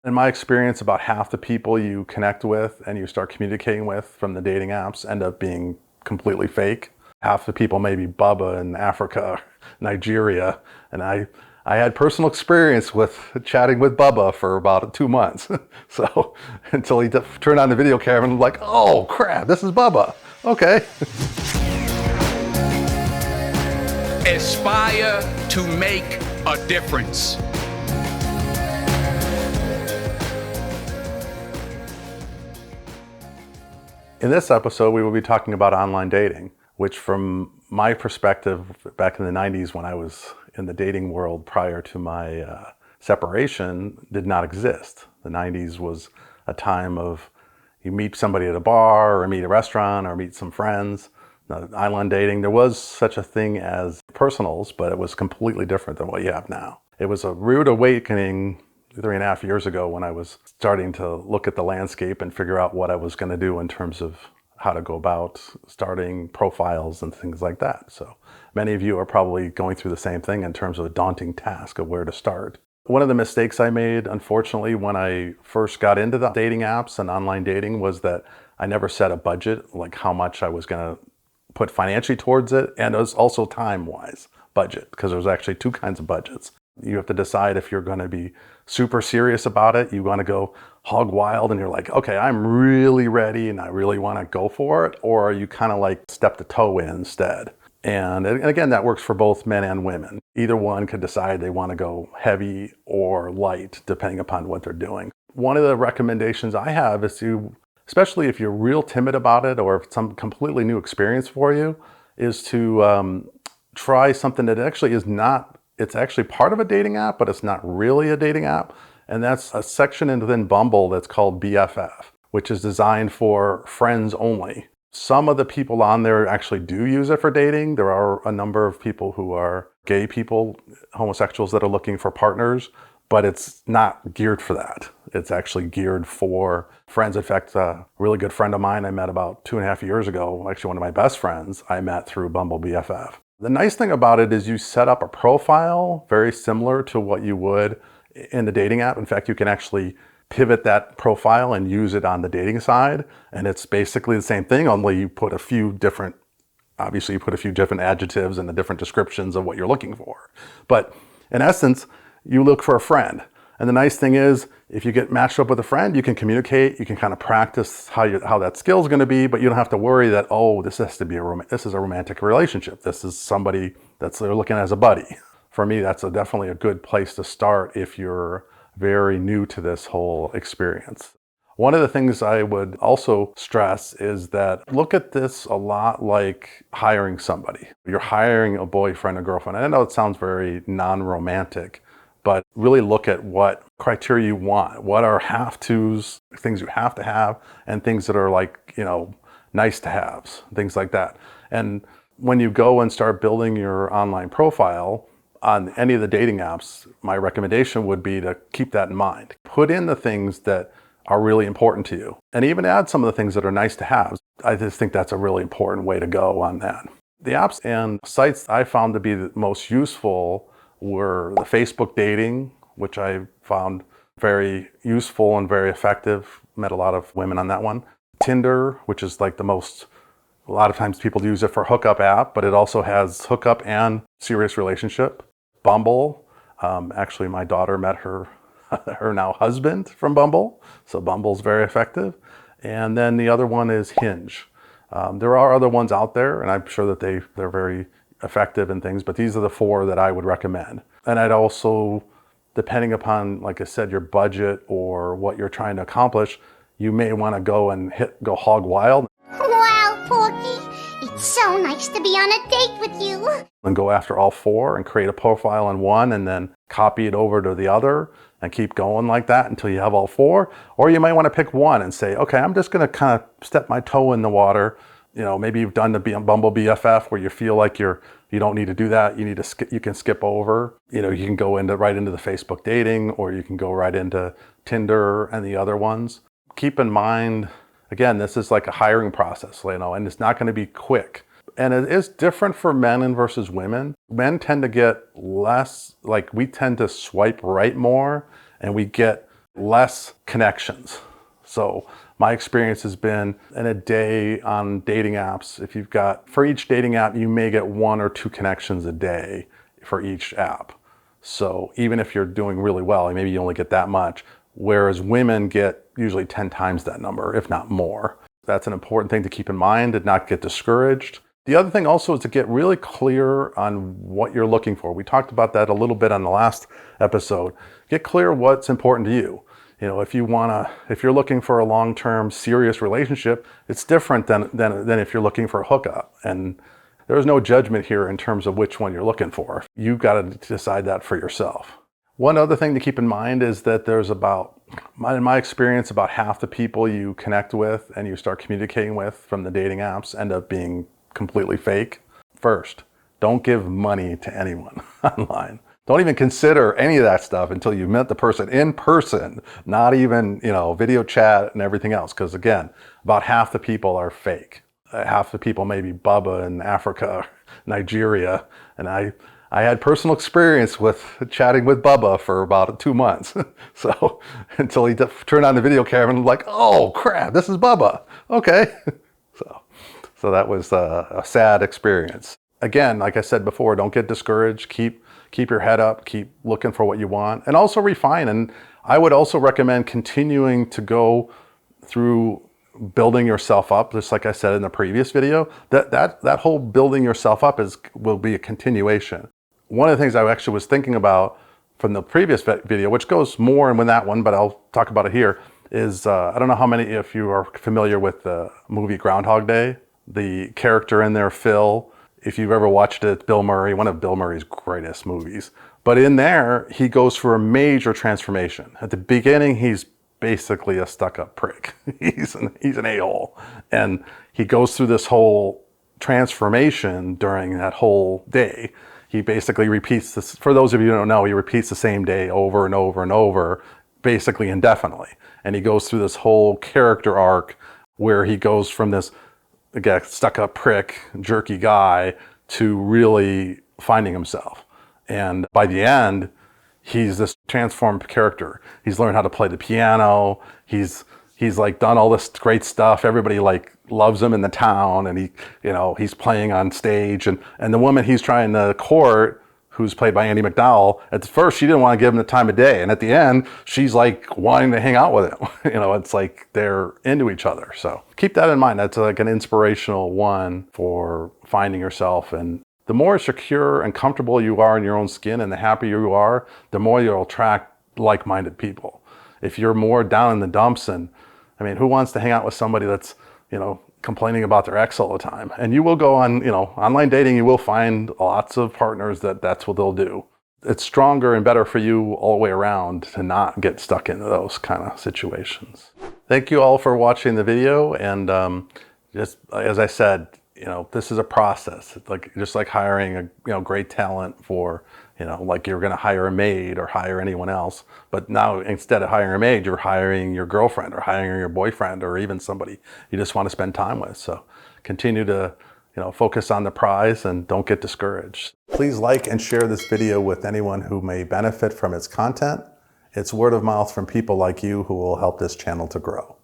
In my experience, about half the people you connect with and you start communicating with from the dating apps end up being completely fake. Half the people may be Bubba in Africa, Nigeria, and I had personal experience with chatting with Bubba for about 2 months. So until he turned on the video camera and I'm like, oh crap, this is Bubba. Okay. Aspire to make a difference. In this episode, we will be talking about online dating, which from my perspective, back in the 90s when I was in the dating world prior to my separation, did not exist. The 90s was a time of you meet somebody at a bar or meet at a restaurant or meet some friends. Online dating, there was such a thing as personals, but it was completely different than what you have now. It was a rude awakening 3.5 years ago when I was starting to look at the landscape and figure out what I was going to do in terms of how to go about starting profiles and things like that. So many of you are probably going through the same thing in terms of a daunting task of where to start. One of the mistakes I made, unfortunately, when I first got into the dating apps and online dating was that I never set a budget, like how much I was going to put financially towards it, and it was also time-wise budget, because there's actually two kinds of budgets. You have to decide if you're going to be super serious about it. You want to go hog wild and you're like, okay, I'm really ready and I really want to go for it. Or you kind of like step the toe in instead. And again, that works for both men and women. Either one could decide they want to go heavy or light, depending upon what they're doing. One of the recommendations I have is to, especially if you're real timid about it or if it's some completely new experience for you, is to try something that actually is not, it's actually part of a dating app, but it's not really a dating app. And that's a section within Bumble that's called BFF, which is designed for friends only. Some of the people on there actually do use it for dating. There are a number of people who are gay people, homosexuals that are looking for partners, but it's not geared for that. It's actually geared for friends. In fact, a really good friend of mine I met about 2.5 years ago, actually one of my best friends, I met through Bumble BFF. The nice thing about it is you set up a profile very similar to what you would in the dating app. In fact, you can actually pivot that profile and use it on the dating side. And it's basically the same thing, only you put a few different, obviously you put a few different adjectives and the different descriptions of what you're looking for. But in essence, you look for a friend. And the nice thing is, if you get matched up with a friend, you can communicate, you can kind of practice how that skill is going to be, but you don't have to worry that, oh, this has to be this is a romantic relationship. This is somebody that's they're looking as a buddy. For me, that's definitely a good place to start if you're very new to this whole experience. One of the things I would also stress is that look at this a lot like hiring somebody. You're hiring a boyfriend or girlfriend. I know it sounds very non-romantic, but really look at what criteria you want. What are have-tos, things you have to have, and things that are like, nice to haves, things like that. And when you go and start building your online profile on any of the dating apps, my recommendation would be to keep that in mind. Put in the things that are really important to you, and even add some of the things that are nice to have. I just think that's a really important way to go on that. The apps and sites I found to be the most useful were the Facebook dating, which I found very useful and very effective. Met a lot of women on that one. Tinder, which is like a lot of times people use it for hookup app, but it also has hookup and serious relationship. Bumble, actually my daughter met her now husband from Bumble, so Bumble's very effective. And then the other one is Hinge. There are other ones out there, and I'm sure that they're very effective and things, but these are the 4 that I would recommend. And I'd also, depending upon, like I said, your budget or what you're trying to accomplish, you may want to go hog wild. Wow, Porky, it's so nice to be on a date with you. And go after all 4 and create a profile on one and then copy it over to the other and keep going like that until you have all 4. Or you might want to pick one and say, okay, I'm just going to kind of step my toe in the water. Maybe you've done the Bumble BFF where you feel like you don't need to do that. You can skip over. You can go right into the Facebook dating, or you can go right into Tinder and the other ones. Keep in mind, again, this is like a hiring process, and it's not going to be quick. And it is different for men versus women. Men tend to get less, we tend to swipe right more, and we get less connections. So my experience has been in a day on dating apps, if you've got, for each dating app, you may get 1 or 2 connections a day for each app. So even if you're doing really well, maybe you only get that much, whereas women get usually 10 times that number, if not more. That's an important thing to keep in mind, to not get discouraged. The other thing also is to get really clear on what you're looking for. We talked about that a little bit on the last episode. Get clear what's important to you. You know, if you're looking for a long-term serious relationship, it's different than if you're looking for a hookup. And there's no judgment here in terms of which one you're looking for. You've got to decide that for yourself. One other thing to keep in mind is that there's in my experience, about half the people you connect with and you start communicating with from the dating apps end up being completely fake. First, don't give money to anyone online. Don't even consider any of that stuff until you've met the person in person, not even, video chat and everything else. Because again, about half the people are fake. Half the people may be Bubba in Africa, Nigeria. And I had personal experience with chatting with Bubba for about 2 months. So until he turned on the video camera and I'm like, oh crap, this is Bubba. Okay. So that was a sad experience. Again, like I said before, don't get discouraged. Keep your head up, keep looking for what you want, and also refine. And I would also recommend continuing to go through building yourself up, just like I said in the previous video. That whole building yourself up will be a continuation. One of the things I actually was thinking about from the previous video, which goes more in that one, but I'll talk about it here, is I don't know how many if you are familiar with the movie Groundhog Day. The character in there, Phil, if you've ever watched it, Bill Murray, one of Bill Murray's greatest movies. But in there, he goes for a major transformation. At the beginning, he's basically a stuck-up prick. He's an a-hole. And he goes through this whole transformation during that whole day. He basically repeats this, for those of you who don't know, he repeats the same day over and over and over, basically indefinitely. And he goes through this whole character arc where he goes from this again, stuck-up prick, jerky guy, to really finding himself. And by the end, he's this transformed character. He's learned how to play the piano. He's like done all this great stuff. Everybody like loves him in the town, and he's playing on stage. And the woman he's trying to court, who's played by Andy McDowell, at first she didn't want to give him the time of day, and at the end she's like wanting to hang out with him. It's like they're into each other. So keep that in mind. That's like an inspirational one for finding yourself. And the more secure and comfortable you are in your own skin and the happier you are, the more you'll attract like-minded people. If you're more down in the dumps, and who wants to hang out with somebody that's complaining about their ex all the time? And you will go on, online dating, you will find lots of partners that's what they'll do. It's stronger and better for you all the way around to not get stuck into those kind of situations. Thank you all for watching the video. And just as I said, this is a process. It's just like hiring a great talent for, like you're going to hire a maid or hire anyone else. But now instead of hiring a maid, you're hiring your girlfriend or hiring your boyfriend or even somebody you just want to spend time with. So continue to focus on the prize and don't get discouraged. Please like and share this video with anyone who may benefit from its content. It's word of mouth from people like you who will help this channel to grow.